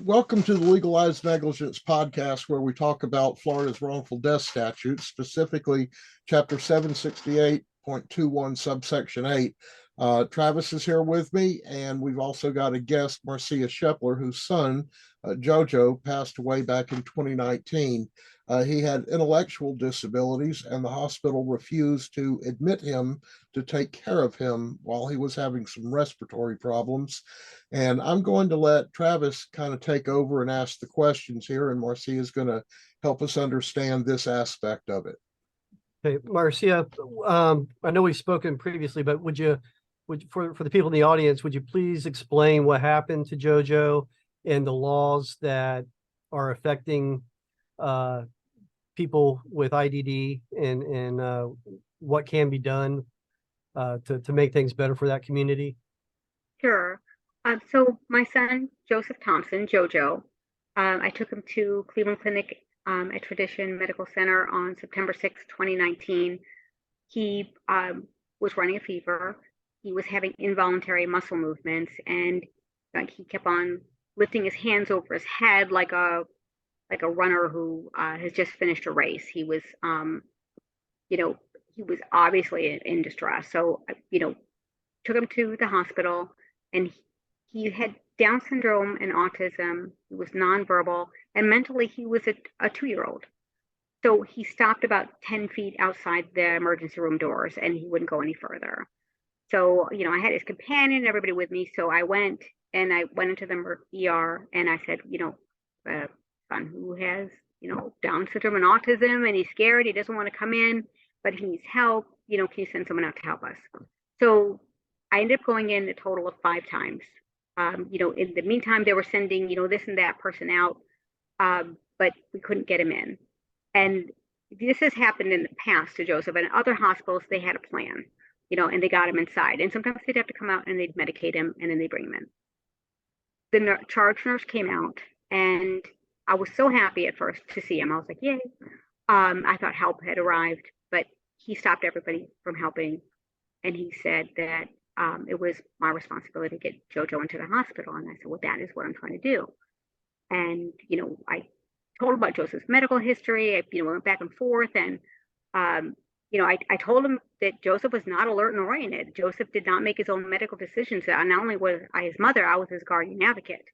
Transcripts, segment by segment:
Welcome to the Legalized Negligence podcast, where we talk about Florida's wrongful death statute, specifically Chapter 768.21, subsection 8. Travis is here with me, and we've also got a guest, Marcia Scheppler, whose son, JoJo, passed away back in 2019. He had intellectual disabilities, and the hospital refused to admit him to take care of him while he was having some respiratory problems. And I'm going to let Travis kind of take over and ask the questions here, and Marcia is going to help us understand this aspect of it. Okay, Marcia, I know we've spoken previously, but would you for the people in the audience, would you please explain what happened to JoJo and the laws that are affecting people with IDD and what can be done to make things better for that community? Sure. So my son, Joseph Thompson, JoJo, I took him to Cleveland Clinic at Tradition Medical Center on September 6, 2019. He was running a fever. He was having involuntary muscle movements, and he kept on lifting his hands over his head like a runner who has just finished a race. He was, he was obviously in distress. So, took him to the hospital, and he had Down syndrome and autism. He was nonverbal, and mentally he was a 2-year-old. So he stopped about 10 feet outside the emergency room doors, and he wouldn't go any further. So, I had his companion and everybody with me. So I went into the ER, and I said, son who has, Down syndrome and autism, and he's scared. He doesn't want to come in, but he needs help. Can you send someone out to help us? So I ended up going in a total of 5 times. In the meantime, they were sending, this and that person out, but we couldn't get him in. And this has happened in the past to Joseph. And other hospitals, they had a plan, and they got him inside. And sometimes they'd have to come out and they'd medicate him, and then they bring him in. The charge nurse came out, and I was so happy at first to see him. I was like, yay. I thought help had arrived, but he stopped everybody from helping. And he said that it was my responsibility to get JoJo into the hospital. And I said, well, that is what I'm trying to do. And, I told him about Joseph's medical history. I went back and forth. And, I told him that Joseph was not alert and oriented. Joseph did not make his own medical decisions. Not only was I his mother, I was his guardian advocate.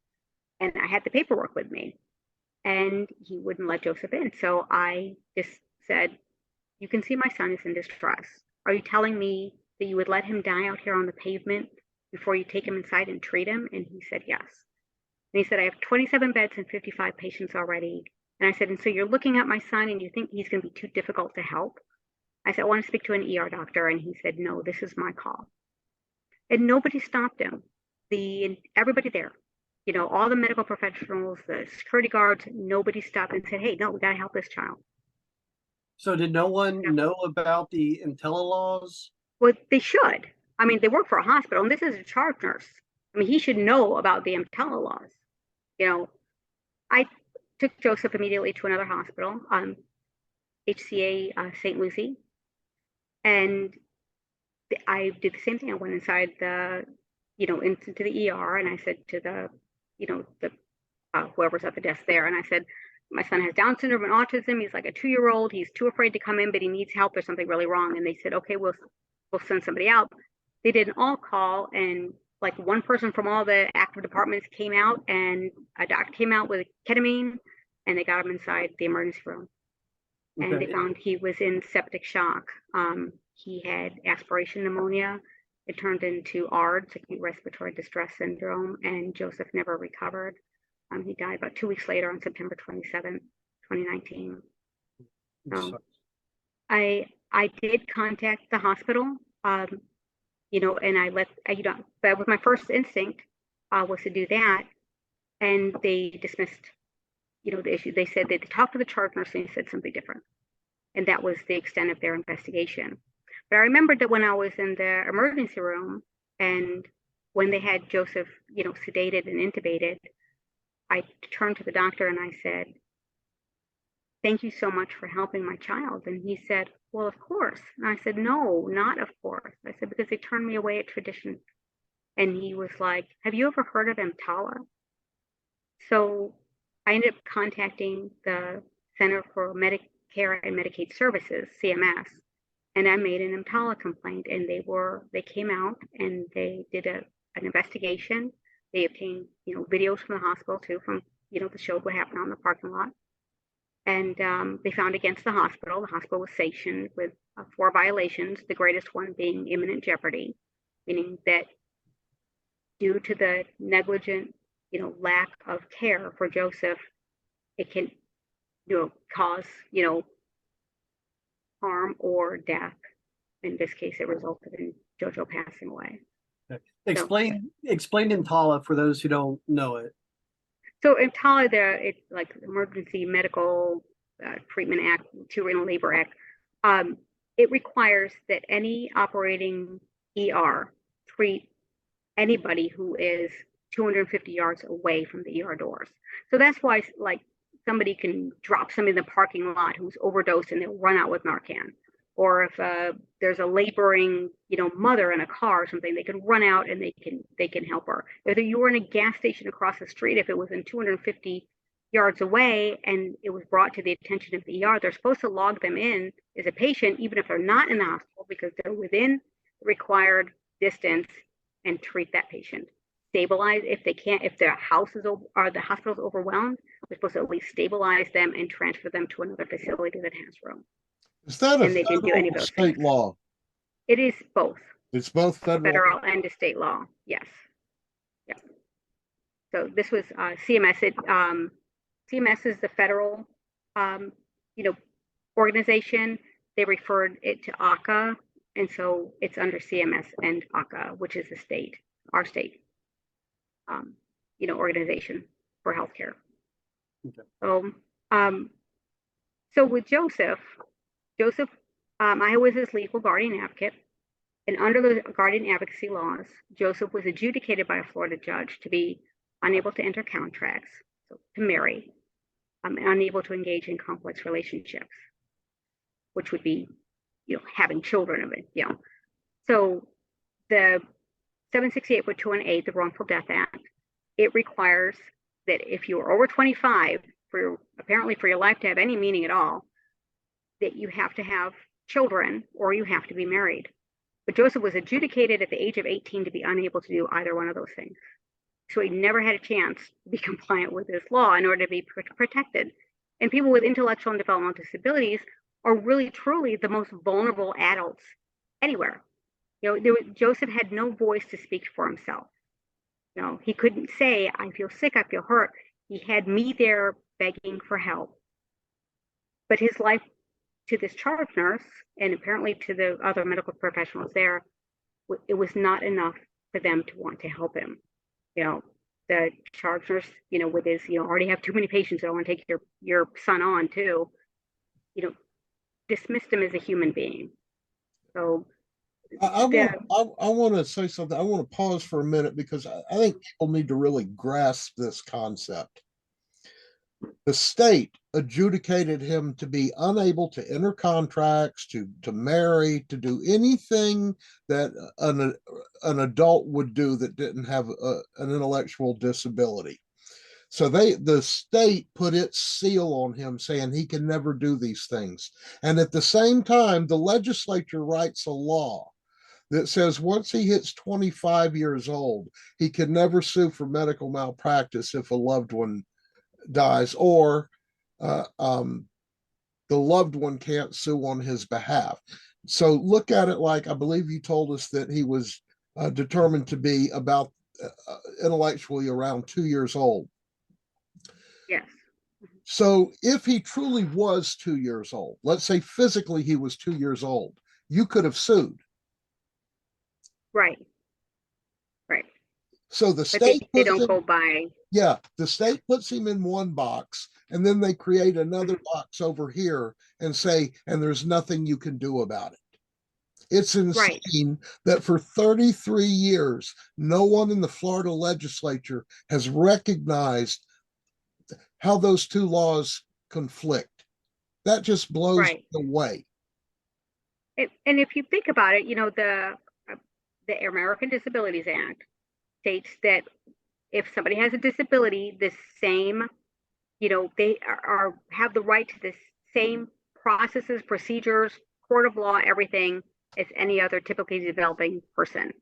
And I had the paperwork with me. And he wouldn't let Joseph in. So I just said, you can see my son is in distress. Are you telling me that you would let him die out here on the pavement before you take him inside and treat him? And he said, yes. And he said, I have 27 beds and 55 patients already. And I said, and so you're looking at my son and you think he's going to be too difficult to help? I said, I want to speak to an ER doctor. And he said, no, this is my call. And nobody stopped him. Everybody there, all the medical professionals, the security guards, nobody stopped and said, hey, no, we got to help this child. So did no one know about the Intella laws? Well, they should. I mean, they work for a hospital, and this is a charge nurse. I mean, he should know about the EMTALA laws. I took Joseph immediately to another hospital, HCA St. Lucie, and I did the same thing. I went inside into the ER, and I said to the whoever's at the desk there, and I said, my son has Down syndrome and autism. He's like a 2-year-old. He's too afraid to come in, but he needs help. There's something really wrong. And they said, okay, we'll send somebody out. They did an all call, and like one person from all the active departments came out, and a doctor came out with ketamine, and they got him inside the emergency room. Okay. And they found he was in septic shock. He had aspiration pneumonia. It turned into ARDS, acute respiratory distress syndrome, and Joseph never recovered. He died about 2 weeks later on September 27, 2019. I did contact the hospital, and but with my first instinct was to do that, and they dismissed, the issue. They said they talked to the charge nurse and he said something different, and that was the extent of their investigation. But I remembered that when I was in the emergency room, and when they had Joseph, sedated and intubated, I turned to the doctor and I said, thank you so much for helping my child. And he said, well, of course. And I said, no, not of course. I said, because they turned me away at Tradition. And he was like, have you ever heard of EMTALA? So I ended up contacting the Center for Medicare and Medicaid Services, CMS, and I made an EMTALA complaint, and they came out and they did an investigation. They obtained, videos from the hospital too, from, that showed what happened on the parking lot. And they found against the hospital. The hospital was sanctioned with 4 violations, the greatest one being imminent jeopardy, meaning that due to the negligent, lack of care for Joseph, it can, cause, harm or death. In this case, it resulted in JoJo passing away. Explain EMTALA for those who don't know it. So EMTALA, it's like Emergency Medical Treatment Act, Children and Labor Act. It requires that any operating ER treat anybody who is 250 yards away from the ER doors. So that's why, like, somebody can drop somebody in the parking lot who's overdosed and they'll run out with Narcan. Or if there's a laboring, mother in a car or something, they can run out and they can help her. If you were in a gas station across the street, if it was in 250 yards away and it was brought to the attention of the ER, they're supposed to log them in as a patient, even if they're not in the hospital, because they're within the required distance, and treat that patient. Stabilize if they can't, if their house is or the hospital is overwhelmed, we're supposed to at least stabilize them and transfer them to another facility that has room. Is that a And they didn't do any of federal or those state things. law? It is both It's both federal and a state law. Yes. Yeah. So this was CMS. CMS is the federal, organization. They referred it to ACA, and so it's under CMS and ACA, which is the state, our state, organization for healthcare. Okay. So with Joseph, I was his legal guardian advocate, and under the guardian advocacy laws, Joseph was adjudicated by a Florida judge to be unable to enter contracts, so to marry, and unable to engage in complex relationships, which would be, having children of it, So the 768.218, the Wrongful Death Act, it requires that if you are over 25, apparently for your life to have any meaning at all, that you have to have children or you have to be married. But Joseph was adjudicated at the age of 18 to be unable to do either one of those things. So he never had a chance to be compliant with this law in order to be protected. And people with intellectual and developmental disabilities are really, truly the most vulnerable adults anywhere. Joseph had no voice to speak for himself. He couldn't say, I feel sick, I feel hurt. He had me there begging for help. But his life to this charge nurse, and apparently to the other medical professionals there, it was not enough for them to want to help him. The charge nurse, with his, already have too many patients, I don't want to take your son on too, dismissed him as a human being. So I want to say something. I want to pause for a minute because I think people need to really grasp this concept. The state adjudicated him to be unable to enter contracts, to marry, to do anything that an adult would do that didn't have an intellectual disability. So the state put its seal on him, saying he can never do these things. And at the same time, the legislature writes a law that says once he hits 25 years old, he can never sue for medical malpractice if a loved one dies, or the loved one can't sue on his behalf. So look at it like, I believe you told us that he was determined to be about intellectually around 2 years old. yes. So if he truly was 2 years old, let's say physically he was 2 years old, you could have sued. Right. So the But state they don't go by. Yeah, the state puts him in one box, and then they create another box over here and say, and there's nothing you can do about it. It's insane that for 33 years, no one in the Florida legislature has recognized how those two laws conflict. That just blows me away. And if you think about it, the American Disabilities Act states that if somebody has a disability, the same, they have the right to the same processes, procedures, court of law, everything as any other typically developing person.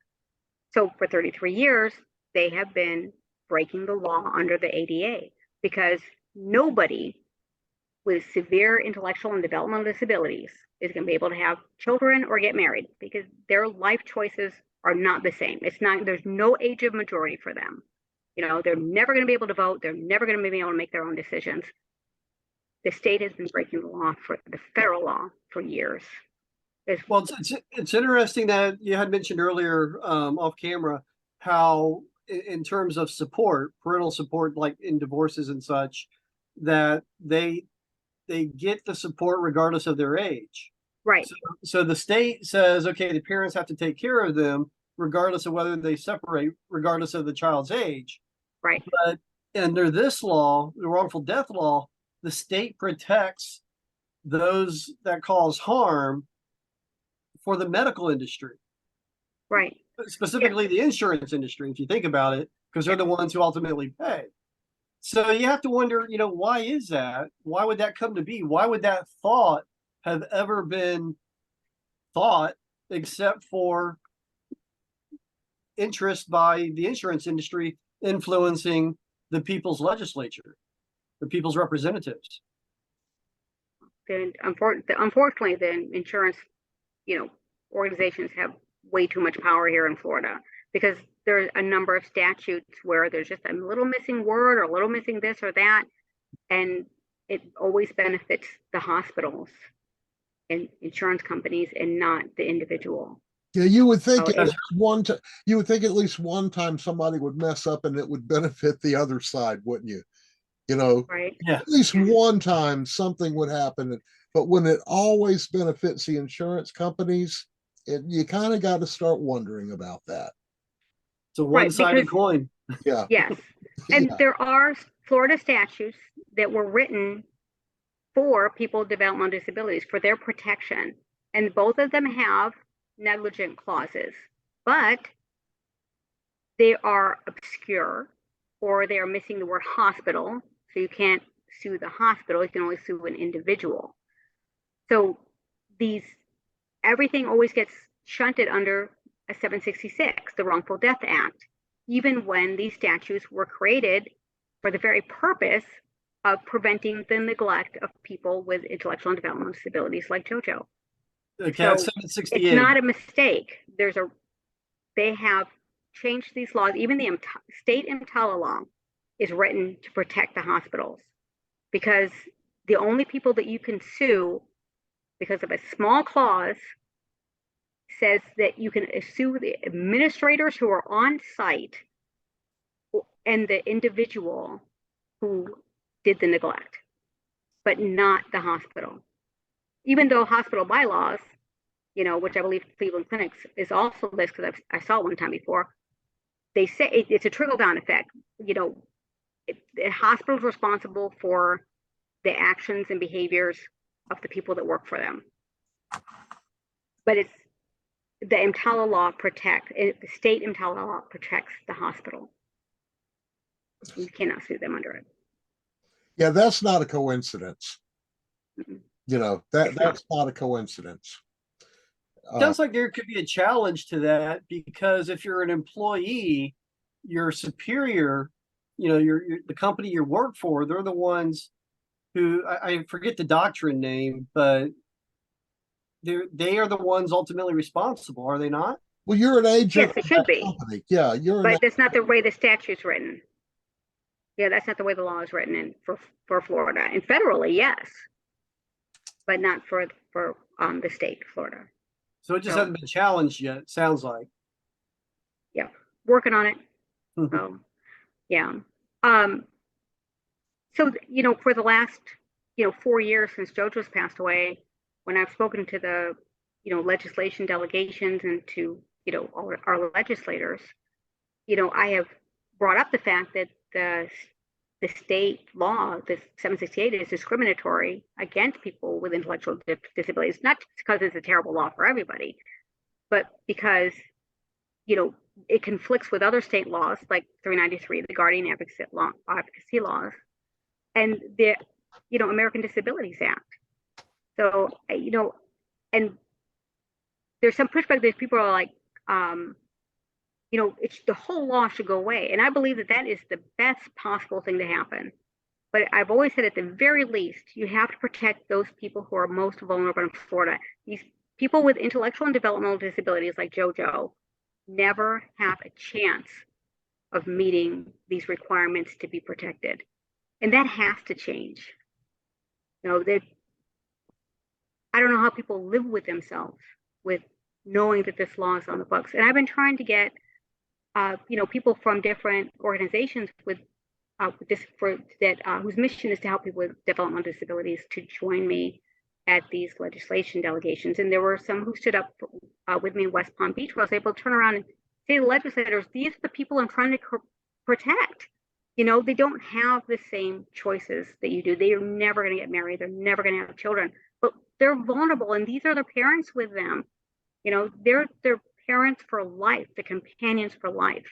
So for 33 years, they have been breaking the law under the ADA because nobody with severe intellectual and developmental disabilities is going to be able to have children or get married because their life choices are not the same. There's no age of majority for them. They're never going to be able to vote. They're never going to be able to make their own decisions. The state has been breaking the federal law for years. Well, it's interesting that you had mentioned earlier off camera how in terms of support, parental support, like in divorces and such, that they get the support regardless of their age. Right. So the state says, okay, the parents have to take care of them regardless of whether they separate, regardless of the child's age. Right. But under this law, the wrongful death law, the state protects those that cause harm for the medical industry. Right. Specifically the insurance industry, if you think about it, because they're the ones who ultimately pay. So you have to wonder, why is that? Why would that come to be? Why would that thought have ever been thought except for interest by the insurance industry influencing the people's legislature, the people's representatives? Then unfortunately, the insurance, organizations have way too much power here in Florida because there's a number of statutes where there's just a little missing word or a little missing this or that, and it always benefits the hospitals and insurance companies and not the individual. Yeah, you would think So you would think at least one time somebody would mess up and it would benefit the other side, wouldn't you? Right. Yeah. At least one time something would happen. But when it always benefits the insurance companies, you kind of got to start wondering about that. It's a one-sided coin. Yeah. Yes. And Yeah. there are Florida statutes that were written for people with developmental disabilities for their protection. And both of them have negligent clauses, but they are obscure or they are missing the word hospital. So you can't sue the hospital, you can only sue an individual. So everything always gets shunted under a 766, the Wrongful Death Act, even when these statutes were created for the very purpose of preventing the neglect of people with intellectual and developmental disabilities like JoJo. Okay, So 768. it's not a mistake. They have changed these laws. Even the state EMTALA law is written to protect the hospitals because the only people that you can sue because of a small clause says that you can sue the administrators who are on site and the individual who did the neglect, but not the hospital. Even though hospital bylaws, which I believe Cleveland Clinics is also this because I saw it one time before, they say it's a trickle-down effect. The hospital's responsible for the actions and behaviors of the people that work for them. But it's the EMTALA law the state EMTALA law protects the hospital. You cannot sue them under it. Yeah, that's not a coincidence. Mm-mm. That's not a coincidence. Sounds like there could be a challenge to that because if you're an employee, your superior, the company you work for, they're the ones who I forget the doctrine name, but they are the ones ultimately responsible, are they not? Well, you're an agent. Yes, it should be. Company. Yeah, but that's not the way the statute's written. Yeah, that's not the way the law is written for Florida. And federally, yes, but not for the state, Florida. So it just hasn't been challenged yet, sounds like. Yeah, working on it. Yeah. So, for the last, 4 years since JoJo's passed away, when I've spoken to the, legislation delegations and to, all our legislators, I have brought up the fact that the state law, the 768, is discriminatory against people with intellectual disabilities, not just because it's a terrible law for everybody, but because, it conflicts with other state laws like 393, the guardian advocacy laws, and the, American Disabilities Act. So, and there's some pushback that people are like, it's the whole law should go away. And I believe that is the best possible thing to happen. But I've always said at the very least, you have to protect those people who are most vulnerable in Florida. These people with intellectual and developmental disabilities like JoJo never have a chance of meeting these requirements to be protected. And that has to change. I don't know how people live with themselves with knowing that this law is on the books. And I've been trying to get, people from different organizations whose mission is to help people with developmental disabilities to join me at these legislation delegations. And there were some who stood up with me in West Palm Beach, where I was able to turn around and say to legislators, these are the people I'm trying to protect. They don't have the same choices that you do. They are never going to get married. They're never going to have children, but they're vulnerable. And these are their parents with them. They're their parents for life, the companions for life.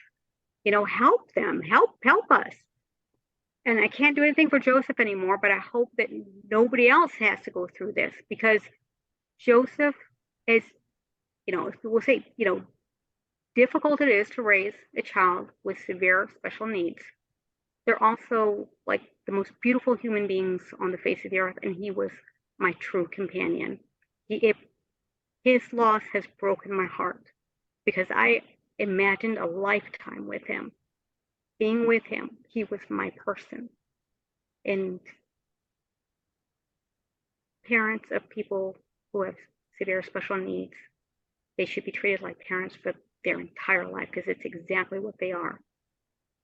Help them, help us. And I can't do anything for Joseph anymore, but I hope that nobody else has to go through this, because Joseph is, we'll say, difficult it is to raise a child with severe special needs. They're also like the most beautiful human beings on the face of the earth, and he was my true companion. His loss has broken my heart, because I imagined a lifetime with him. Being with him, he was my person. And parents of people who have severe special needs, they should be treated like parents for their entire life, because it's exactly what they are.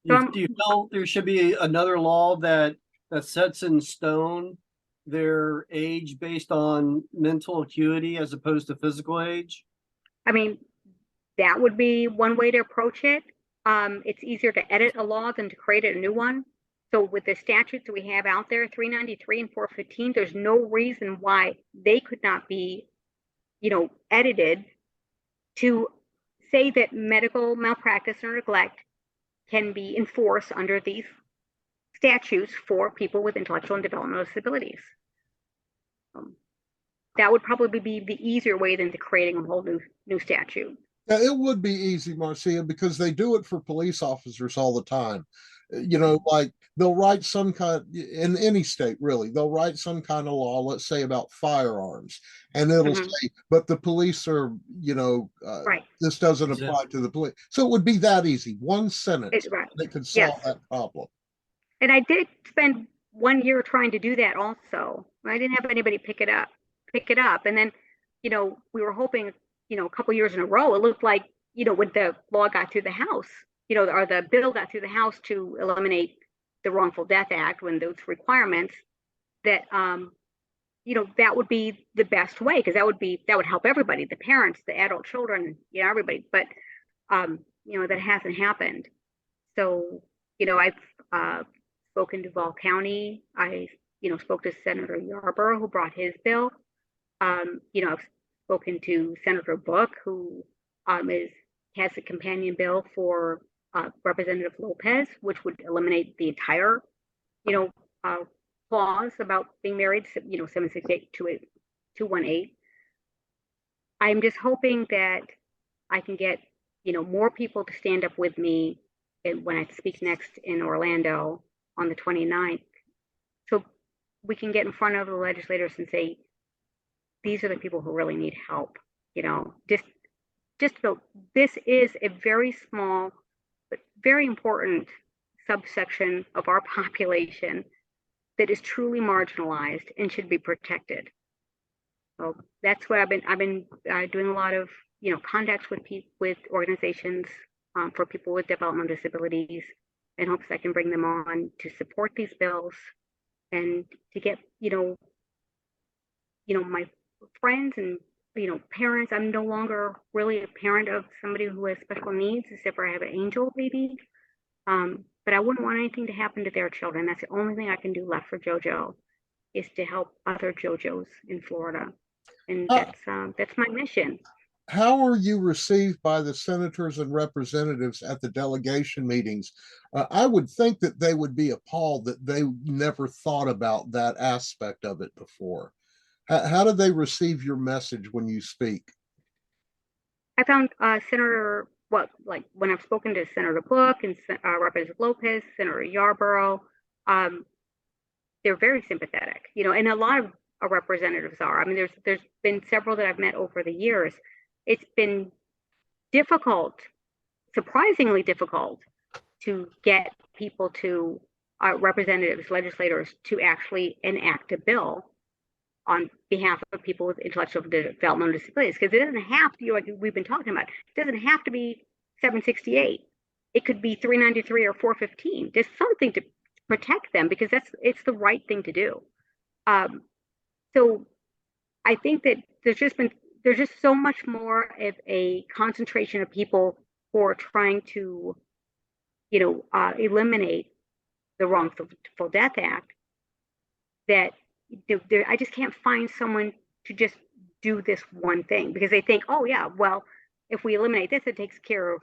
Do you feel there should be another law that sets in stone their age based on mental acuity as opposed to physical age? I mean, that would be one way to approach it. It's easier to edit a law than to create a new one. So with the statutes that we have out there, 393 and 415, there's no reason why they could not be, edited to say that medical malpractice or neglect can be enforced under these statutes for people with intellectual and developmental disabilities. That would probably be the easier way than to creating a whole new statute. Yeah, it would be easy, Marcia, because they do it for police officers all the time. Like they'll write some kind, in any state, really, they'll write some kind of law, let's say about firearms, and it'll say, but the police are, right. This doesn't apply to the police. So it would be that easy. One sentence, Right. they could solve that problem. And I did spend 1 year trying to do that also. I didn't have anybody pick it up. And then, we were hoping, a couple years in a row, it looked like, when the law got through the House, or the bill got through the House to eliminate the Wrongful Death Act, when those requirements, that, that would be the best way, because that would help everybody, the parents, the adult children, everybody. But, that hasn't happened. So, I've spoken to Duval County. I, spoke to Senator Yarborough, who brought his bill. I've spoken to Senator Book, who has a companion bill for Representative Lopez, which would eliminate the entire, clause about being married, 768-218. I'm just hoping that I can get, more people to stand up with me when I speak next in Orlando on the 29th. So we can get in front of the legislators and say, these are the people who really need help. Just so this is a very small but very important subsection of our population that is truly marginalized and should be protected. So that's what I've been doing a lot of contacts with organizations for people with developmental disabilities, in hopes I can bring them on to support these bills and to get my friends and parents. I'm no longer really a parent of somebody who has special needs, except for I have an angel baby. But I wouldn't want anything to happen to their children. That's the only thing I can do left for JoJo, is to help other JoJo's in Florida, and that's my mission. how are you received by the senators and representatives at the delegation meetings? I would think that they would be appalled that they never thought about that aspect of it before. How do they receive your message when you speak? I found Senator, like when I've spoken to Senator Book and Representative Lopez, Senator Yarborough, um, they're very sympathetic, and a lot of our representatives are. I mean, there's been several that I've met over the years. It's been difficult, surprisingly difficult, to get people to representatives, legislators, to actually enact a bill on behalf of people with intellectual developmental disabilities, because it doesn't have to, like we've been talking about, it doesn't have to be 768. It could be 393 or 415. There's something to protect them, because it's the right thing to do. So I think that there's just so much more of a concentration of people who are trying to, eliminate the Wrongful Death Act, that I just can't find someone to just do this one thing, because they think, oh yeah, well, if we eliminate this, it takes care of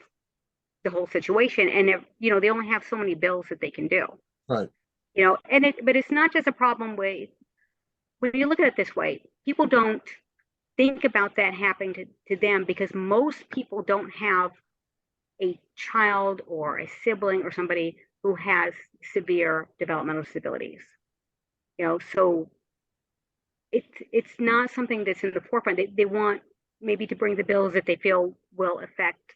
the whole situation. And if, they only have so many bills that they can do. Right. But it's not just a problem with, when you look at it this way, people don't think about that happening to them, because most people don't have a child or a sibling or somebody who has severe developmental disabilities. So it's not something that's in the forefront. They want maybe to bring the bills that they feel will affect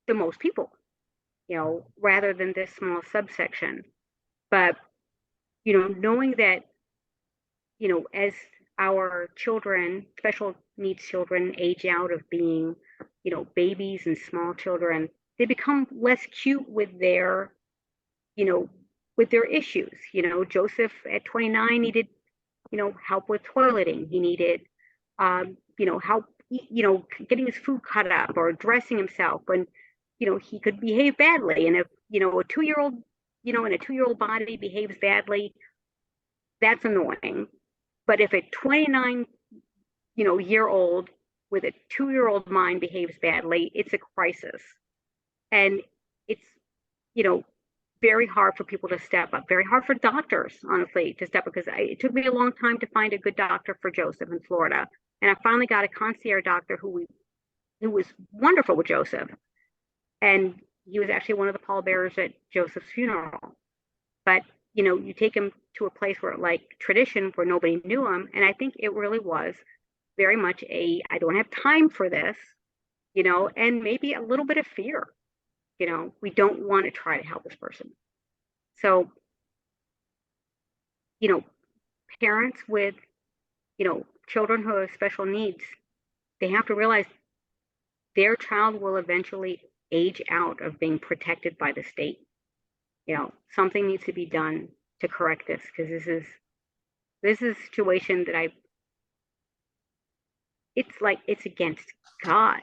the most people, rather than this small subsection. But, knowing that, as our children, special needs children, age out of being, babies and small children, they become less cute with their, with their issues. Joseph at 29 needed, help with toileting. He needed, help, getting his food cut up or dressing himself when, he could behave badly. And if, a 2-year-old, in a 2-year-old body behaves badly, that's annoying. But if a 29, year old with a 2-year-old mind behaves badly, it's a crisis. And it's, very hard for people to step up, very hard for doctors, honestly, to step up, because it took me a long time to find a good doctor for Joseph in Florida. And I finally got a concierge doctor who was wonderful with Joseph. And he was actually one of the pallbearers at Joseph's funeral. But, you take him to a place where, like, tradition, where nobody knew him. And I think it really was very much I don't have time for this, and maybe a little bit of fear. We don't want to try to help this person. So, parents with, children who have special needs, they have to realize their child will eventually age out of being protected by the state. Something needs to be done to correct this, because this is a situation that it's against God.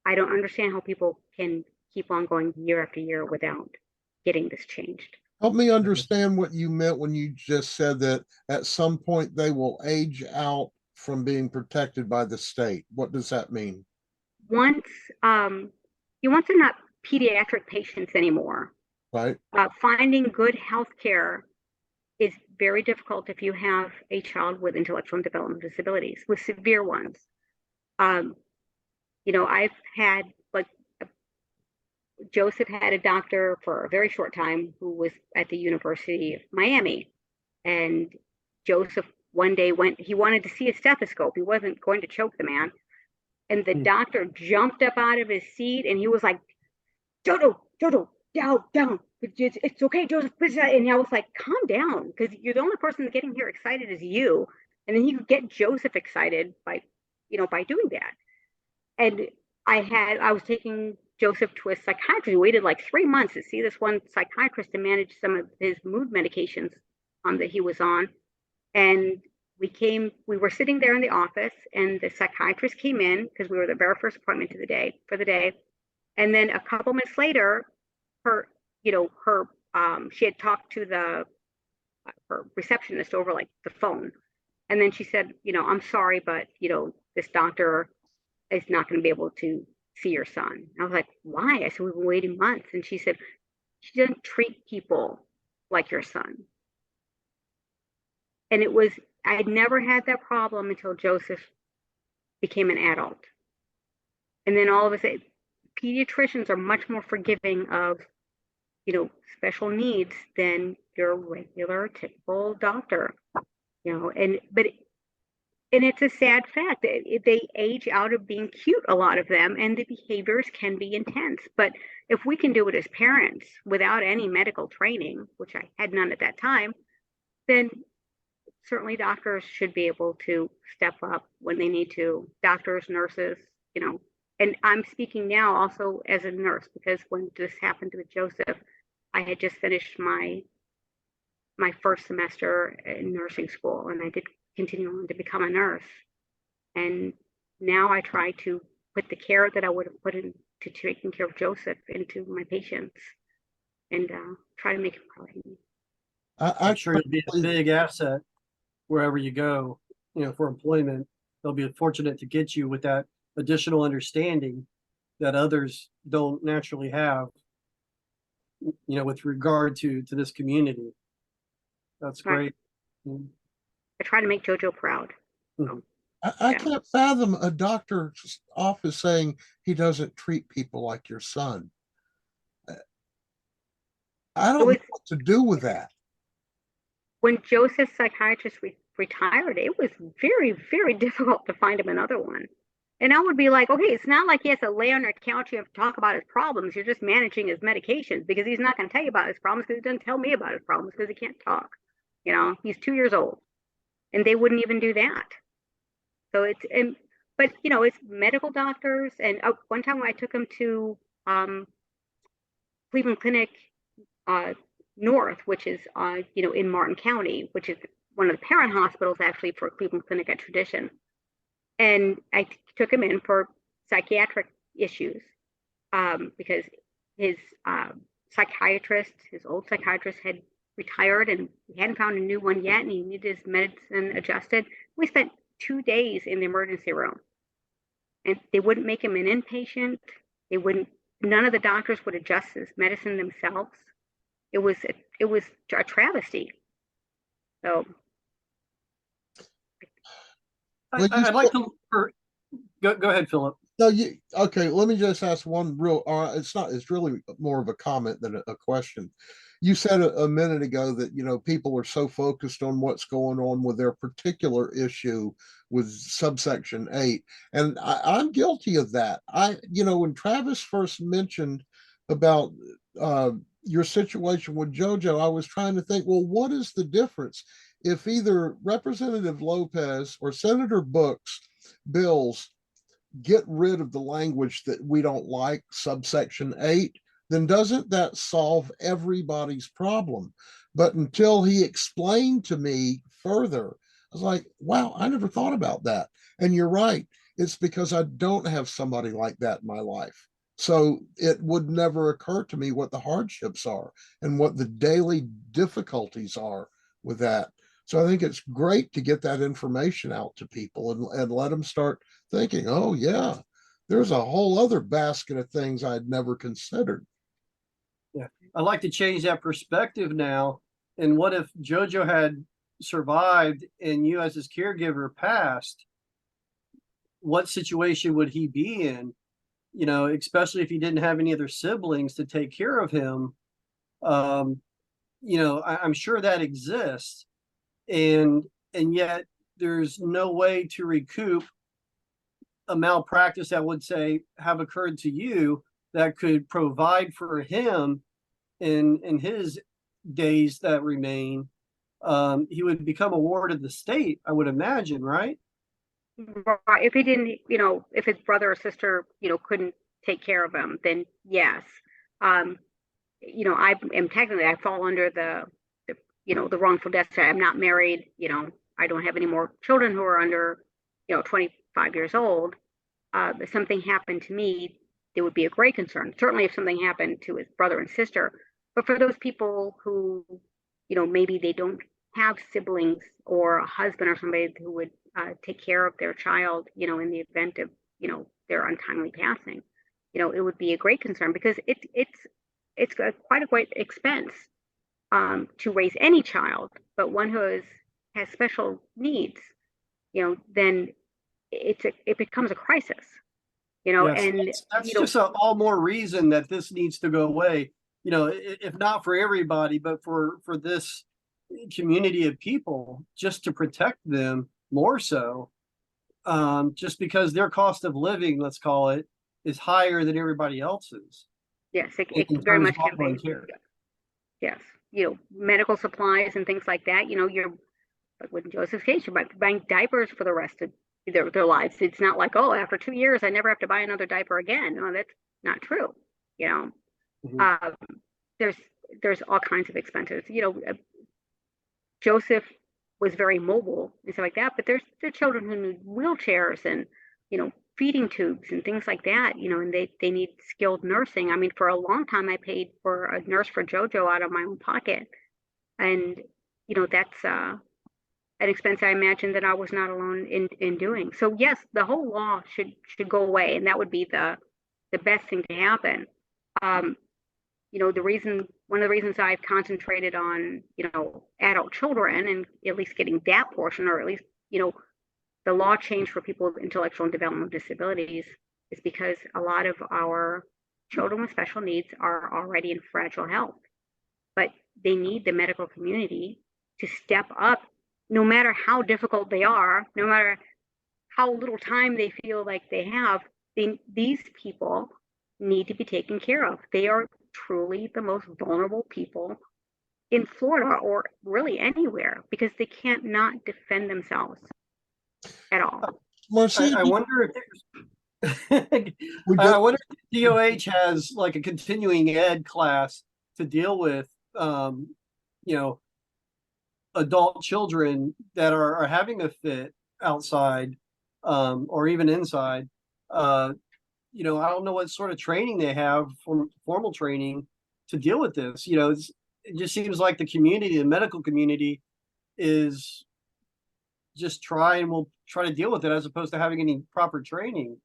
I don't understand how people can keep on going year after year without getting this changed. Help me understand what you meant when you just said that at some point they will age out from being protected by the state. What does that mean? Once they're not pediatric patients anymore, Right. Finding good health care is very difficult if you have a child with intellectual and developmental disabilities, with severe ones. I've had, like, Joseph had a doctor for a very short time who was at the University of Miami. And Joseph one day he wanted to see a stethoscope. He wasn't going to choke the man. And the doctor jumped up out of his seat and he was like, Jojo, down. It's okay, Joseph. And I was like, calm down, because you're the only person that's getting here excited is you. And then he could get Joseph excited by doing that. And I was taking Joseph to a psychiatrist. We waited like 3 months to see this one psychiatrist to manage some of his mood medications that he was on. And we were sitting there in the office, and the psychiatrist came in, because we were the very first appointment for the day. And then a couple minutes later, she had talked to her receptionist over, like, the phone. And then she said, I'm sorry, but, this doctor is not going to be able to see your son. I was like, why? I said, we've been waiting months. And she said, she doesn't treat people like your son. And it was, I'd never had that problem until Joseph became an adult. And then all of a sudden, pediatricians are much more forgiving of, special needs than your regular, typical doctor, and it's a sad fact that they age out of being cute, a lot of them, and the behaviors can be intense. But if we can do it as parents without any medical training, which I had none at that time, then certainly doctors should be able to step up when they need to. Doctors, nurses, and I'm speaking now also as a nurse, because when this happened with Joseph, I had just finished my first semester in nursing school, and I did continue on to become a nurse. And now I try to put the care that I would have put into taking care of Joseph into my patients, and try to make him proud of me. I'm sure you'll be a big asset wherever you go, for employment. They'll be fortunate to get you with that additional understanding that others don't naturally have, with regard to this community. That's great. I try to make JoJo proud. Mhm. I can't fathom a doctor's office saying he doesn't treat people like your son. I don't know what to do with that. When Joseph's psychiatrist retired, it was very, very difficult to find him another one. And I would be like, okay, it's not like he has to lay on your couch, you have to talk about his problems. You're just managing his medications, because he's not going to tell you about his problems, because he doesn't tell me about his problems because he can't talk. He's 2 years old, and they wouldn't even do that. So it's medical doctors. And one time when I took him to Cleveland Clinic North, which is in Martin County, which is one of the parent hospitals actually for Cleveland Clinic at Tradition. And I took him in for psychiatric issues because his old psychiatrist had retired, and he hadn't found a new one yet, and he needed his medicine adjusted. We spent 2 days in the emergency room, and they wouldn't make him an inpatient. None of the doctors would adjust his medicine themselves. It was a travesty. So I'd like to go ahead, Philip. No, okay. Let me just ask one real. It's really more of a comment than a question. You said a minute ago that people are so focused on what's going on with their particular issue with subsection 8, and I'm guilty of that. When Travis first mentioned about your situation with JoJo, I was trying to think, well, what is the difference if either Representative Lopez or Senator Bills get rid of the language that we don't like, subsection 8, then doesn't that solve everybody's problem? But until he explained to me further, I was like, wow, I never thought about that. And you're right. It's because I don't have somebody like that in my life. So it would never occur to me what the hardships are and what the daily difficulties are with that. So I think it's great to get that information out to people and let them start thinking, oh, yeah, there's a whole other basket of things I'd never considered. Yeah, I'd like to change that perspective now. And what if JoJo had survived and you as his caregiver passed? What situation would he be in? Especially if he didn't have any other siblings to take care of him. I'm sure that exists. And yet there's no way to recoup a malpractice that would say have occurred to you that could provide for him in his days that remain. He would become a ward of the state, I would imagine, right? Right. If he didn't, if his brother or sister, couldn't take care of him, then yes. I am technically, I fall under the wrongful death statute. I'm not married, I don't have any more children who are under, 25 years old. If something happened to me, it would be a great concern. Certainly if something happened to his brother and sister. But for those people who, maybe they don't have siblings or a husband or somebody who would take care of their child, in the event of their untimely passing, it would be a great concern because it's quite a great expense to raise any child, but one who has special needs, then it becomes a crisis, Yes, and that's just all more reason that this needs to go away. If not for everybody, but for this community of people, just to protect them more so, just because their cost of living, let's call it, is higher than everybody else's. yes, it In very terms much of can be. ongoing care. Yes, medical supplies and things like that. You're like with Joseph's case, you might be buying diapers for the rest of their lives. It's not like, oh, after 2 years, I never have to buy another diaper again. No, that's not true. Mhm. There's all kinds of expenses. Joseph was very mobile and stuff like that, but there are children who need wheelchairs and feeding tubes and things like that. And they need skilled nursing. I mean, for a long time, I paid for a nurse for JoJo out of my own pocket, and that's an expense I imagine that I was not alone in doing. So yes, the whole law should go away, and that would be the best thing to happen. One of the reasons I've concentrated on adult children and at least getting that portion, or at least the law change for people with intellectual and developmental disabilities, is because a lot of our children with special needs are already in fragile health, but they need the medical community to step up, no matter how difficult they are, no matter how little time they feel like they have. These people need to be taken care of. They are truly the most vulnerable people in Florida, or really anywhere, because they can't not defend themselves at all. Marcia, I wonder if we I just, wonder if DOH has like a continuing ed class to deal with, adult children that are having a fit outside, or even inside. I don't know what sort of training they have, formal training to deal with this. It just seems like the community, the medical community, is just will try to deal with it as opposed to having any proper training.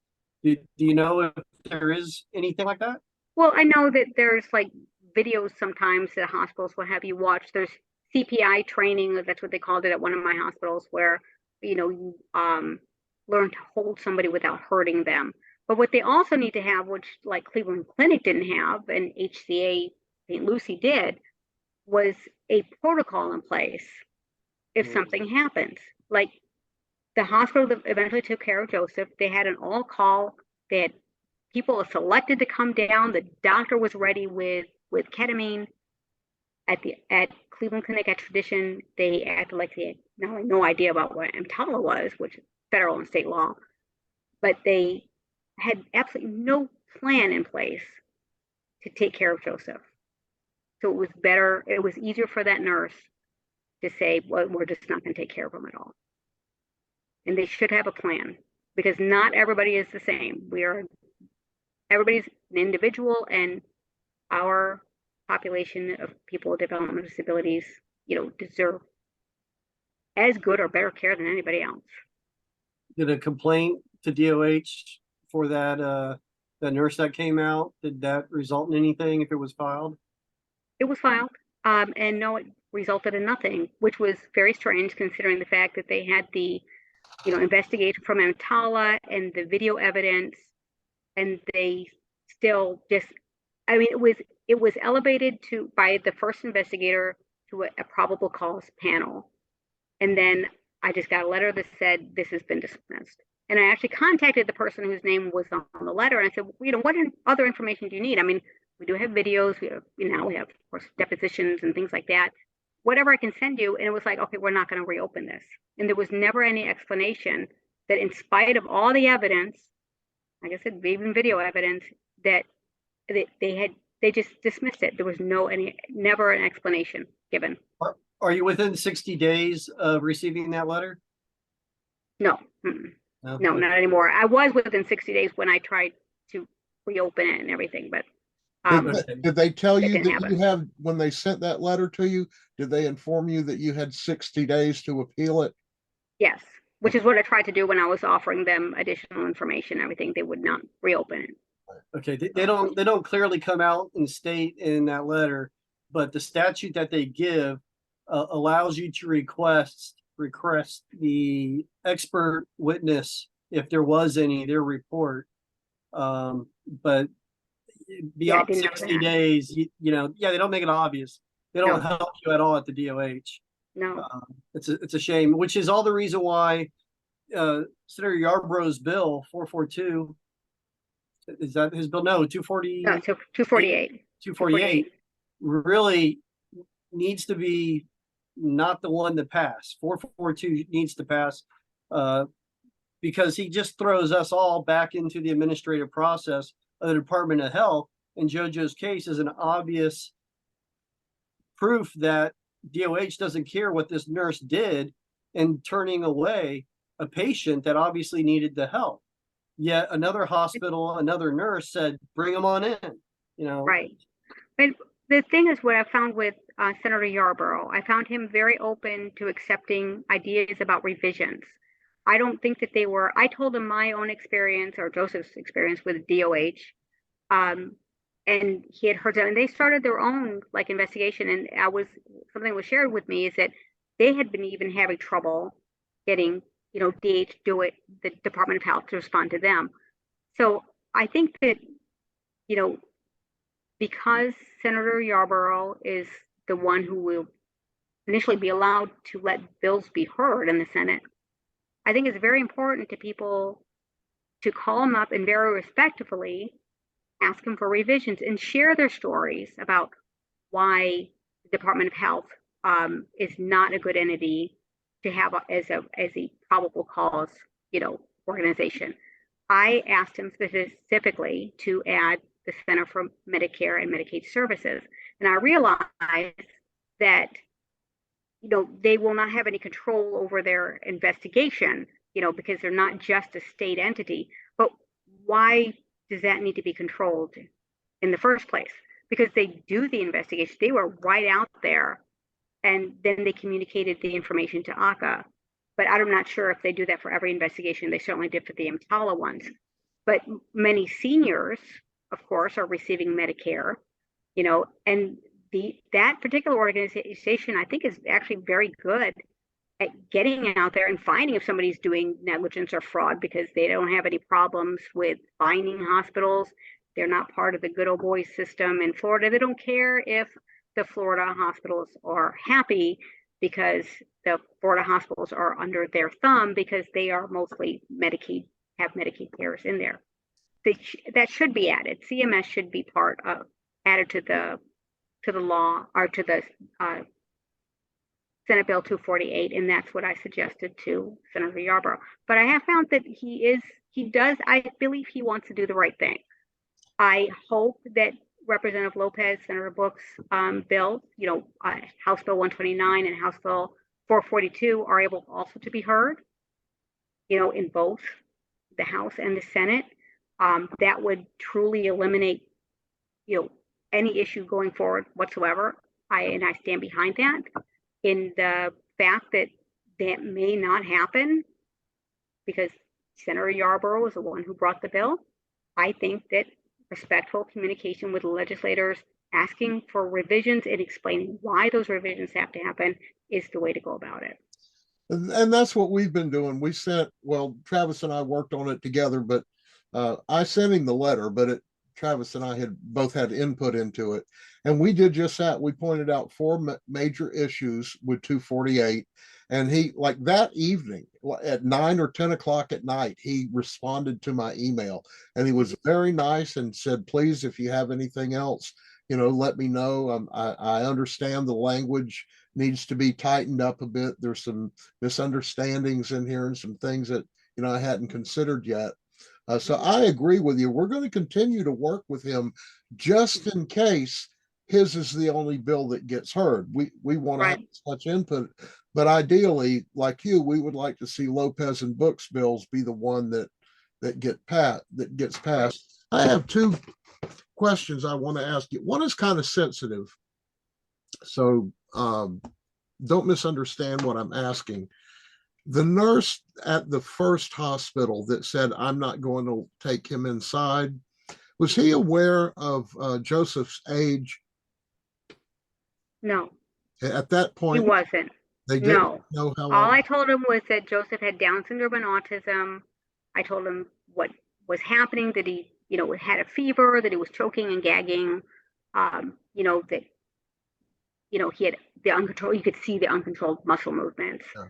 Do you know if there is anything like that? Well, I know that there's like videos sometimes that hospitals will have you watch. There's CPI training, that's what they called it at one of my hospitals, where you learn to hold somebody without hurting them. But what they also need to have, which like Cleveland Clinic didn't have and HCA St. Lucie did, was a protocol in place if something happens. Like the hospital that eventually took care of Joseph, they had an all-call. They had people selected to come down. The doctor was ready with ketamine. At Cleveland Clinic at Tradition, they acted like they had not only no idea about what EMTALA was, which is federal and state law, but they had absolutely no plan in place to take care of Joseph. So it was better, it was easier for that nurse to say, well, we're just not going to take care of him at all. And they should have a plan, because not everybody is the same. Everybody's an individual, and our population of people with developmental disabilities, deserve as good or better care than anybody else. Did a complaint to DOH for that the nurse that came out, did that result in anything if it was filed? It was filed, and no, it resulted in nothing, which was very strange considering the fact that they had the investigation from EMTALA and the video evidence, and they still just, I mean, it was elevated by the first investigator to a probable cause panel. And then I just got a letter that said this has been dismissed. And I actually contacted the person whose name was on the letter, and I said, what other information do you need? I mean, we do have videos, we have of course depositions and things like that. Whatever I can send you. And it was like, okay, we're not going to reopen this. And there was never any explanation that in spite of all the evidence, like I said, even video evidence, that they just dismissed it. There was never an explanation given. Are you within 60 days of receiving that letter? No. No, not anymore. I was within 60 days when I tried to reopen it and everything, but did they tell you didn't that happen. you have, when they sent that letter to you, did they inform you that you had 60 days to appeal it? Yes. which is what I tried to do when I was offering them additional information, everything. They would not reopen it. Okay, they don't clearly come out and state in that letter, but the statute that they give allows you to request the expert witness, if there was any, their report. But beyond didn't know 60 that. days, they don't make it obvious. They don't No. help you at all at the DOH. No. It's a shame, which is all the reason why Senator Yarborough's bill 442, is that his bill? No, 240. No, so 248. 248 really needs to be not the one to pass. 442 needs to pass because he just throws us all back into the administrative process of the Department of Health. And JoJo's case is an obvious proof that DOH doesn't care what this nurse did in turning away a patient that obviously needed the help. Yet another hospital, another nurse said, bring him on in, Right. But the thing is, what I found with Senator Yarborough, I found him very open to accepting ideas about revisions. I don't think that I told him my own experience, or Joseph's experience with DOH. And he had heard that, and they started their own investigation. And something was shared with me is that they had been even having trouble getting, DH do it, the Department of Health, to respond to them. So I think that, because Senator Yarborough is the one who will initially be allowed to let bills be heard in the Senate, I think it's very important to people to call him up and very respectfully ask them for revisions and share their stories about why the Department of Health is not a good entity to have as a probable cause, organization. I asked him specifically to add the Center for Medicare and Medicaid Services, and I realized that they will not have any control over their investigation, because they're not just a state entity. But why does that need to be controlled in the first place? Because they do the investigation. They were right out there, and then they communicated the information to ACA. But I'm not sure if they do that for every investigation. They certainly did for the EMTALA ones. But many seniors, of course, are receiving Medicare, and that particular organization, I think, is actually very good at getting out there and finding if somebody's doing negligence or fraud, because they don't have any problems with finding hospitals. They're not part of the good old boys system in Florida. They don't care if the Florida hospitals are happy, because the Florida hospitals are under their thumb, because they are mostly Medicaid, have Medicaid payers in there. That should be added. CMS should be added to the law, or to the Senate Bill 248, and that's what I suggested to Senator Yarborough. But I have found that I believe he wants to do the right thing. I hope that Representative Lopez, Senator Book's bill, House Bill 129 and House Bill 442 are able also to be heard, in both the House and the Senate. That would truly eliminate, any issue going forward whatsoever. I stand behind that. In the fact that may not happen, because Senator Yarborough is the one who brought the bill, I think that respectful communication with legislators, asking for revisions and explaining why those revisions have to happen, is the way to go about it. And that's what we've been doing. Travis and I worked on it together, but I sent him the letter, but Travis and I had both had input into it. And we did just that. We pointed out four major issues with 248. And he, that evening at 9 or 10 o'clock at night, he responded to my email, and he was very nice and said, please, if you have anything else, let me know. I understand the language needs to be tightened up a bit. There's some misunderstandings in here and some things that, I hadn't considered yet. So I agree with you. We're going to continue to work with him just in case his is the only bill that gets heard. We want to have as much input, but ideally, like you, we would like to see Lopez and Book's bills be the one that gets passed. I have two questions I want to ask you. One is kind of sensitive, so don't misunderstand what I'm asking. The nurse at the first hospital that said, I'm not going to take him inside, was he aware of Joseph's age? No, At that he point, wasn't. they didn't No. know how All old. I told him was that Joseph had Down syndrome and autism. I told him what was happening, that he, had a fever, that he was choking and gagging, that, he had the uncontrolled, you could see the uncontrolled muscle movements, Yeah.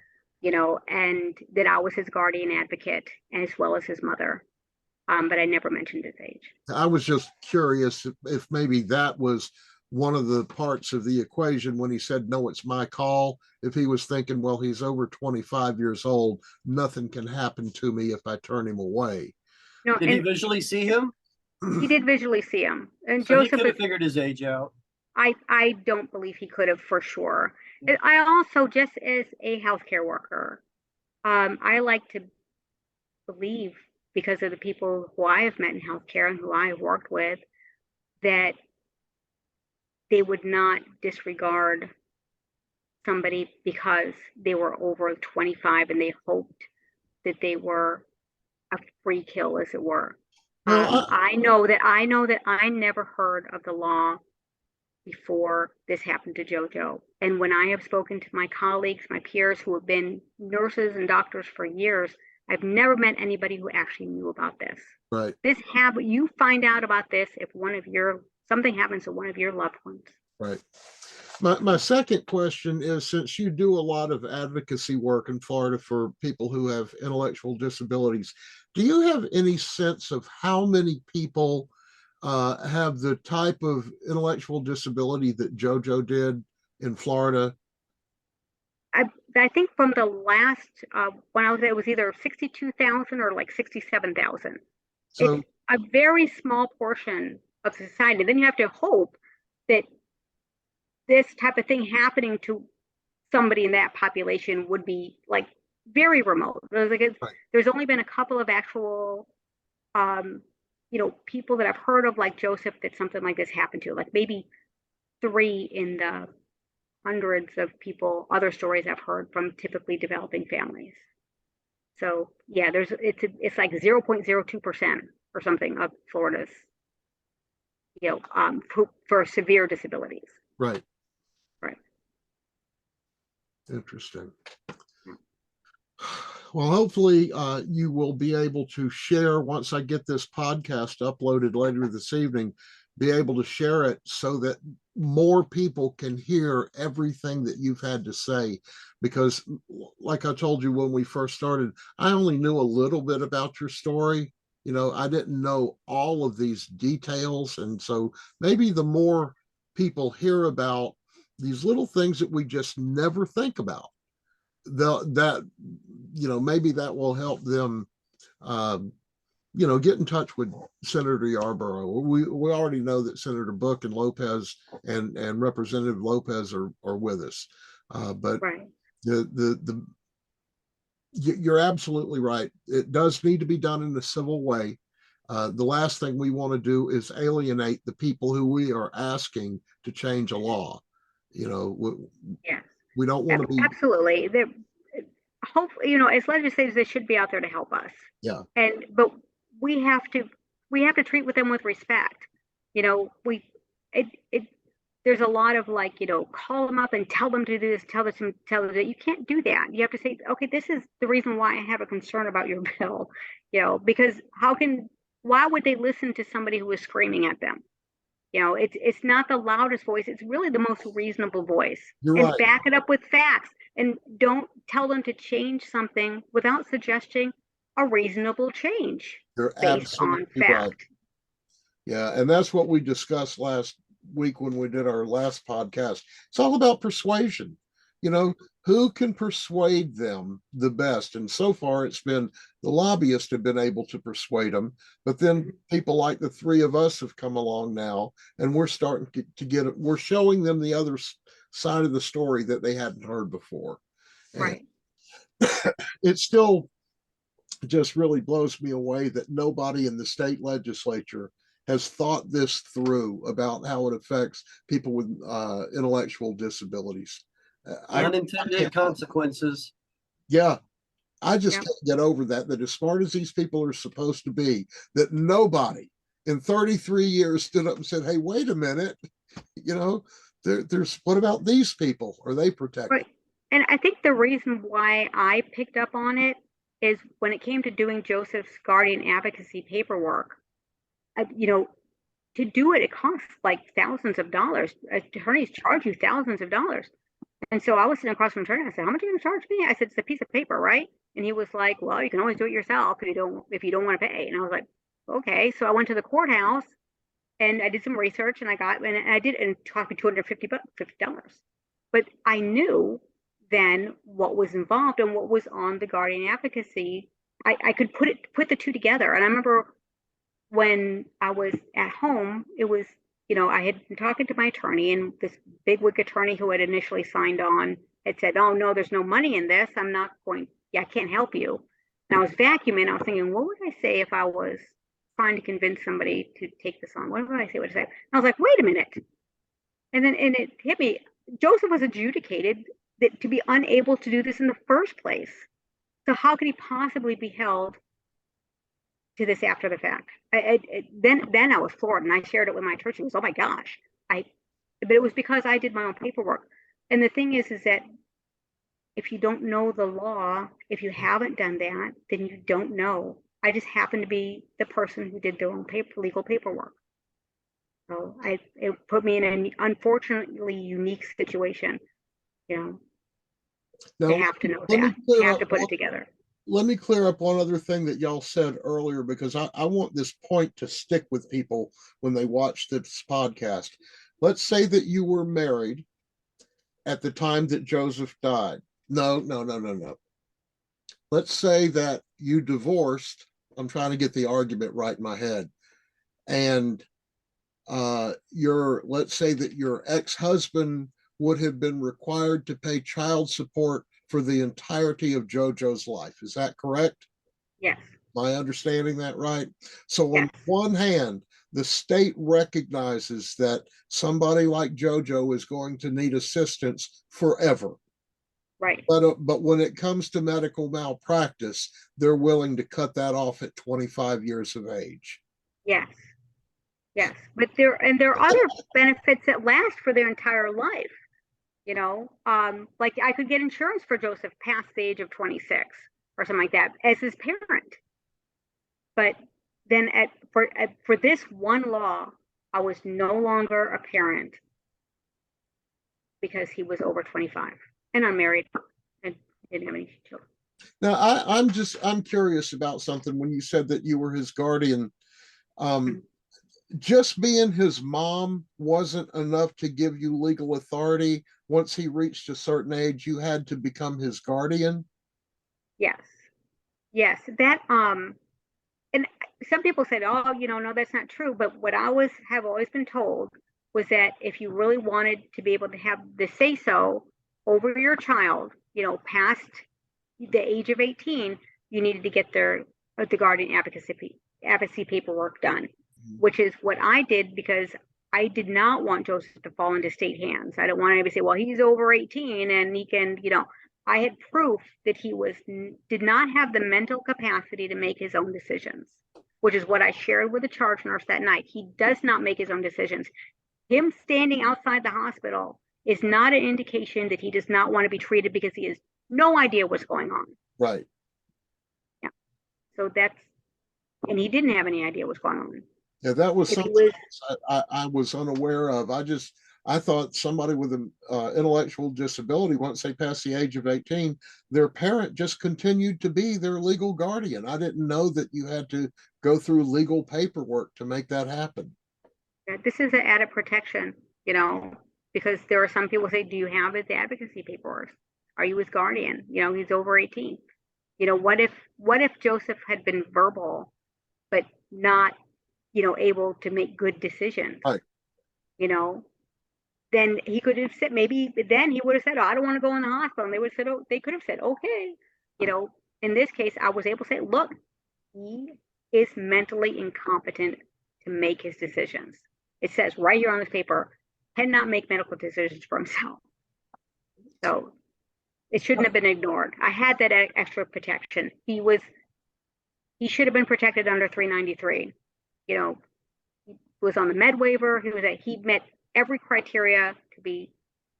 And that I was his guardian advocate as well as his mother. But I never mentioned his age. I was just curious if maybe that was one of the parts of the equation when he said, no, it's my call. If he was thinking, well, he's over 25 years old, nothing can happen to me if I turn him away. No, Did he and visually see him? he did visually see him. And So he Joseph could is, have figured his age out. I don't believe he could have for sure. I also, just as a healthcare worker, I like to believe, because of the people who I have met in healthcare and who I have worked with, that they would not disregard somebody because they were over 25 and they hoped that they were a free kill, as it were. Well, I know that I never heard of the law before this happened to JoJo. And when I have spoken to my colleagues, my peers who have been nurses and doctors for years, I've never met anybody who actually knew about this. right. You find out about this if something happens to one of your loved ones. Right. My second question is, since you do a lot of advocacy work in Florida for people who have intellectual disabilities, do you have any sense of how many people have the type of intellectual disability that JoJo did in Florida? I think from the last when I was there, it was either 62,000 or like 67,000. So, It's a very small portion of society. Then you have to hope that this type of thing happening to somebody in that population would be like very remote. There's only been a couple of actual, people that I've heard of, like Joseph, that something like this happened to, like maybe 3 in the hundreds of people, other stories I've heard from typically developing families. So yeah, it's like 0.02% or something of Florida's, for severe disabilities. right. Right. Interesting. Well, hopefully you will be able to share, once I get this podcast uploaded later this evening, be able to share it so that more people can hear everything that you've had to say. Because like I told you when we first started, I only knew a little bit about your story. I didn't know all of these details. And so maybe the more people hear about these little things that we just never think about, maybe that will help them get in touch with Senator Yarborough. We already know that Senator Book and Lopez and Representative Lopez are with us, but Right. You're absolutely right. It does need to be done in a civil way. The last thing we want to do is alienate the people who we are asking to change a law. Yes. We don't want to be. Absolutely. Hopefully, as legislators, they should be out there to help us. Yeah. But we have to treat with them with respect. There's a lot of call them up and tell them to do this, tell them that you can't do that. You have to say, okay, this is the reason why I have a concern about your bill, because why would they listen to somebody who is screaming at them? It's not the loudest voice. It's really the most reasonable voice. You're and right. Back it up with facts, and don't tell them to change something without suggesting a reasonable change You're based on absolutely fact. right. Yeah, and that's what we discussed last week when we did our last podcast. It's all about persuasion. Who can persuade them the best? And so far, it's been the lobbyists have been able to persuade them, but then people like the three of us have come along now, and we're starting to get it. We're showing them the other side of the story that they hadn't heard before. Right. It still just really blows me away that nobody in the state legislature has thought this through about how it affects people with intellectual disabilities. Unintended consequences. Yeah, I just Yep. can't get over that as smart as these people are supposed to be, that nobody in 33 years stood up and said, hey, wait a minute, you know, there's what about these people? Are they protected? Right. And I think the reason why I picked up on it is when it came to doing Joseph's guardian advocacy paperwork, you know, to do it, it costs like thousands of dollars. Attorneys charge you thousands of dollars. And so I was sitting across from an attorney. I said, how much are you going to charge me? I said, it's a piece of paper, right? And he was like, well, you can always do it yourself if you don't want to pay. And I was like, okay. So I went to the courthouse and I did some research and I did, and it cost me $250. But I knew then what was involved and what was on the guardian advocacy. I could put the two together. And I remember when I was at home, it was, I had been talking to my attorney, and this bigwig attorney who had initially signed on had said, oh, no, there's no money in this. I can't help you. And I was vacuuming. I was thinking, what would I say if I was trying to convince somebody to take this on? What would I say? And I was like, wait a minute. And it hit me. Joseph was adjudicated to be unable to do this in the first place. So how could he possibly be held to this after the fact? Then I was floored, and I shared it with my church. It was, oh my gosh, but it was because I did my own paperwork. And the thing is that if you don't know the law, if you haven't done that, then you don't know. I just happened to be the person who did their own legal paperwork. So it put me in an unfortunately unique situation. Now, They have to know let me that. clear You have up to put it together. Let me clear up one other thing that y'all said earlier, because I want this point to stick with people when they watch this podcast. Let's say that you were married at the time that Joseph died. No. Let's say that you divorced. I'm trying to get the argument right in my head. And let's say that your ex-husband would have been required to pay child support for the entirety of JoJo's life. Is that correct? Yes. Am I understanding that right? So Yes. on one hand, the state recognizes that somebody like JoJo is going to need assistance forever. Right. But when it comes to medical malpractice, they're willing to cut that off at 25 years of age. Yes. Yes. But there are other benefits that last for their entire life. Like I could get insurance for Joseph past the age of 26 or something like that as his parent. But then for this one law, I was no longer a parent because he was over 25 and I'm married and didn't have any children. Now, I'm curious about something. When you said that you were his guardian, just being his mom wasn't enough to give you legal authority. Once he reached a certain age, you had to become his guardian. Yes. That and some people said, oh, no, that's not true. But what I have always been told was that if you really wanted to be able to have the say so over your child, past the age of 18, you needed to get the guardian advocacy paperwork done, which is what I did because I did not want Joseph to fall into state hands. I don't want anybody to say, well, he's over 18 and he can, I had proof that he did not have the mental capacity to make his own decisions, which is what I shared with the charge nurse that night. He does not make his own decisions. Him standing outside the hospital is not an indication that he does not want to be treated because he has no idea what's going on. Right. Yeah. So and he didn't have any idea what's going on. Yeah, that was something I was unaware of. I thought somebody with an intellectual disability, once they pass the age of 18, their parent just continued to be their legal guardian. I didn't know that you had to go through legal paperwork to make that happen. Yeah, this is an added protection, because there are some people who say, do you have his advocacy paperwork? Are you his guardian? He's over 18. What if Joseph had been verbal, but not, able to make good decisions? Right. Then he could have said, maybe then he would have said, oh, I don't want to go in the hospital. And they could have said, okay. In this case, I was able to say, look, he is mentally incompetent to make his decisions. It says right here on this paper, cannot make medical decisions for himself. So It shouldn't have been ignored. I had that extra protection. He should have been protected under 393. You know, he was on the med waiver. He met every criteria to be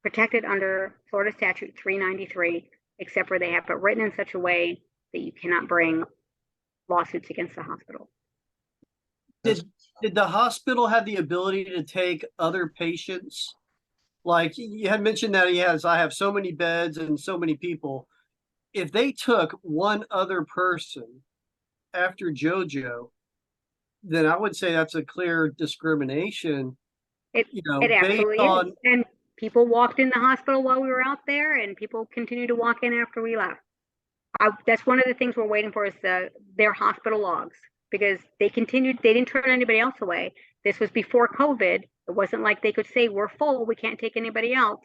protected under Florida Statute 393, except for they have it written in such a way that you cannot bring lawsuits against the hospital. Did the hospital have the ability to take other patients? Like you had mentioned that I have so many beds and so many people. If they took one other person after JoJo, then I would say that's a clear discrimination. It absolutely is. And people walked in the hospital while we were out there, and people continue to walk in after we left. That's one of the things we're waiting for is their hospital logs, because they didn't turn anybody else away. This was before COVID. It wasn't like they could say, we're full, we can't take anybody else.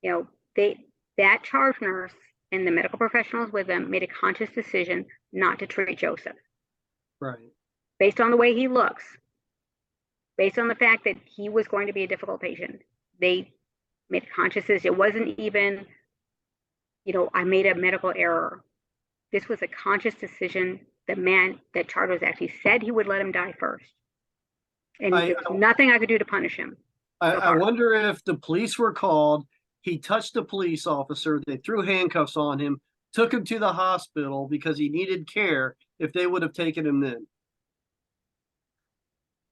You know, that charge nurse and the medical professionals with them made a conscious decision not to treat Joseph. Right. Based on the way he looks, based on the fact that he was going to be a difficult patient. They made a conscious decision. It wasn't even, I made a medical error. This was a conscious decision. That Charles actually said he would let him die first. And there was nothing I could do to punish him. I wonder if the police were called, he touched a police officer, they threw handcuffs on him, took him to the hospital because he needed care, if they would have taken him then.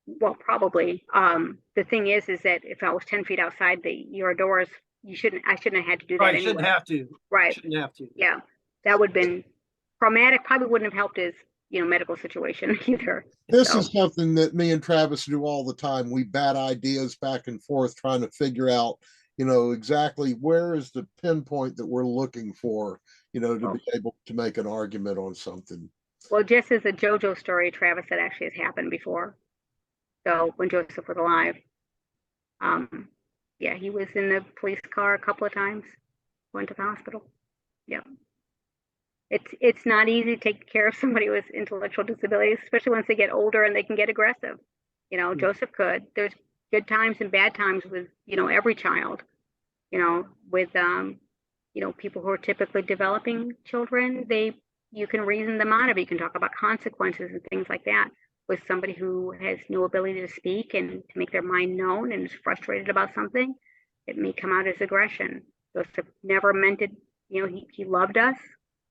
Well, probably. The thing is that if I was 10 feet outside your doors, I shouldn't have had to do that anyway. Shouldn't have to. Right. Shouldn't have to. Yeah. That would have been traumatic, probably wouldn't have helped his, medical situation either. This is something that me and Travis do all the time. We bat ideas back and forth trying to figure out, exactly where is the pinpoint that we're looking for, to be able to make an argument on something. Well, just as a JoJo story, Travis, that actually has happened before. So when Joseph was alive, he was in the police car a couple of times, went to the hospital. Yeah. It's not easy to take care of somebody with intellectual disabilities, especially once they get older and they can get aggressive. Joseph could. There's good times and bad times with, every child, with, people who are typically developing children, you can reason them out of it. You can talk about consequences and things like that. With somebody who has no ability to speak and to make their mind known and is frustrated about something, it may come out as aggression. Joseph never meant it. He loved us.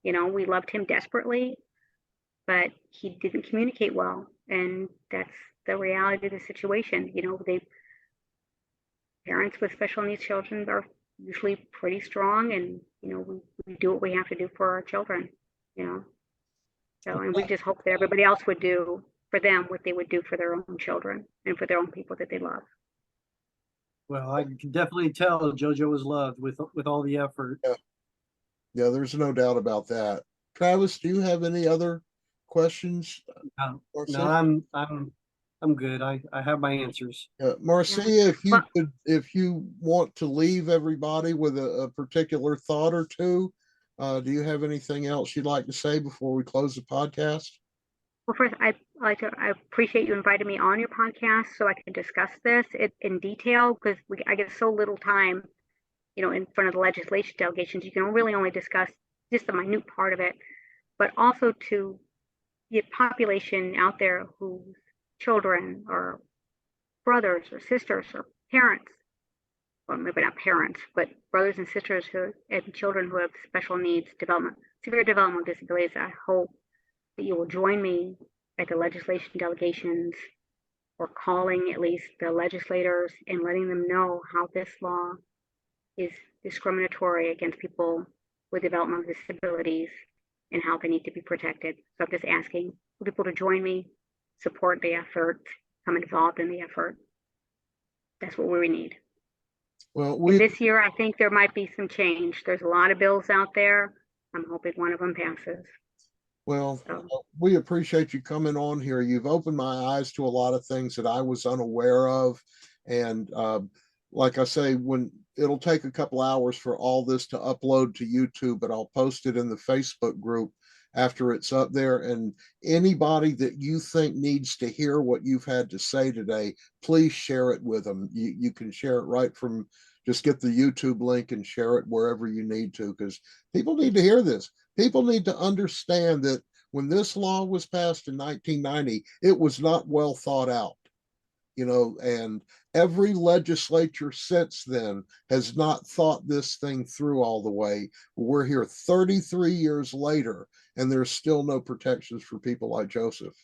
We loved him desperately, but he didn't communicate well. And that's the reality of the situation. Parents with special needs children are usually pretty strong, and, we do what we have to do for our children, So, and we just hope that everybody else would do for them what they would do for their own children and for their own people that they love. Well, I can definitely tell JoJo was loved with all the effort. Yeah, there's no doubt about that. Travis, do you have any other questions? No, I'm good. I have my answers. Marcia, if you want to leave everybody with a particular thought or two, do you have anything else you'd like to say before we close the podcast? Well, first, I appreciate you inviting me on your podcast so I can discuss this in detail, because I get so little time, in front of the legislation delegations. You can really only discuss just the minute part of it, but also to the population out there whose children or brothers or sisters or parents, well, maybe not parents, but brothers and sisters and children who have special needs, severe developmental disabilities. I hope that you will join me at the legislation delegations, or calling at least the legislators and letting them know how this law is discriminatory against people with developmental disabilities and how they need to be protected. So I'm just asking for people to join me, support the effort, become involved in the effort. That's what we need. Well, this year, I think there might be some change. There's a lot of bills out there. I'm hoping one of them passes. Well, we appreciate you coming on here. You've opened my eyes to a lot of things that I was unaware of. And like I say, it'll take a couple hours for all this to upload to YouTube, but I'll post it in the Facebook group after it's up there. And anybody that you think needs to hear what you've had to say today, please share it with them. You can share it right from just get the YouTube link and share it wherever you need to, because people need to hear this. People need to understand that when this law was passed in 1990, it was not well thought out, and every legislature since then has not thought this thing through all the way. We're here 33 years later, and there's still no protections for people like Joseph.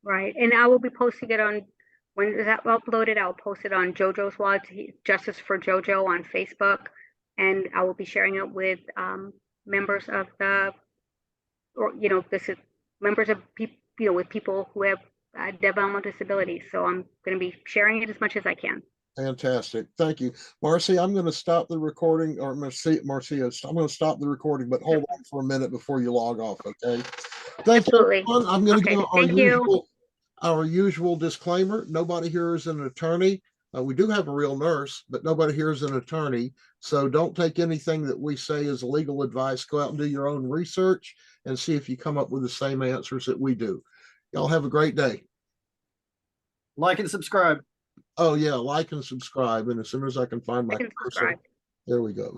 Right. And I will be posting it on, when that uploaded, I'll post it on JoJo's Law, Justice for JoJo on Facebook. And I will be sharing it with members of this is members of people, with people who have developmental disabilities. So I'm going to be sharing it as much as I can. Fantastic. Thank you. Marcy, I'm going to stop the recording, or Marcia, I'm going to stop the recording, but hold on for a minute before you log off, okay? Thank Absolutely. you, everyone. I'm going to do Thank our usual disclaimer. Nobody here is an attorney. We do have a real nurse, but nobody here is an attorney. So don't take anything that we say as legal advice. Go out and do your own research and see if you come up with the same answers that we do. Y'all have a great day. Like and subscribe. Oh yeah, like and subscribe. And as soon as I can find my cursor, subscribe. there we go.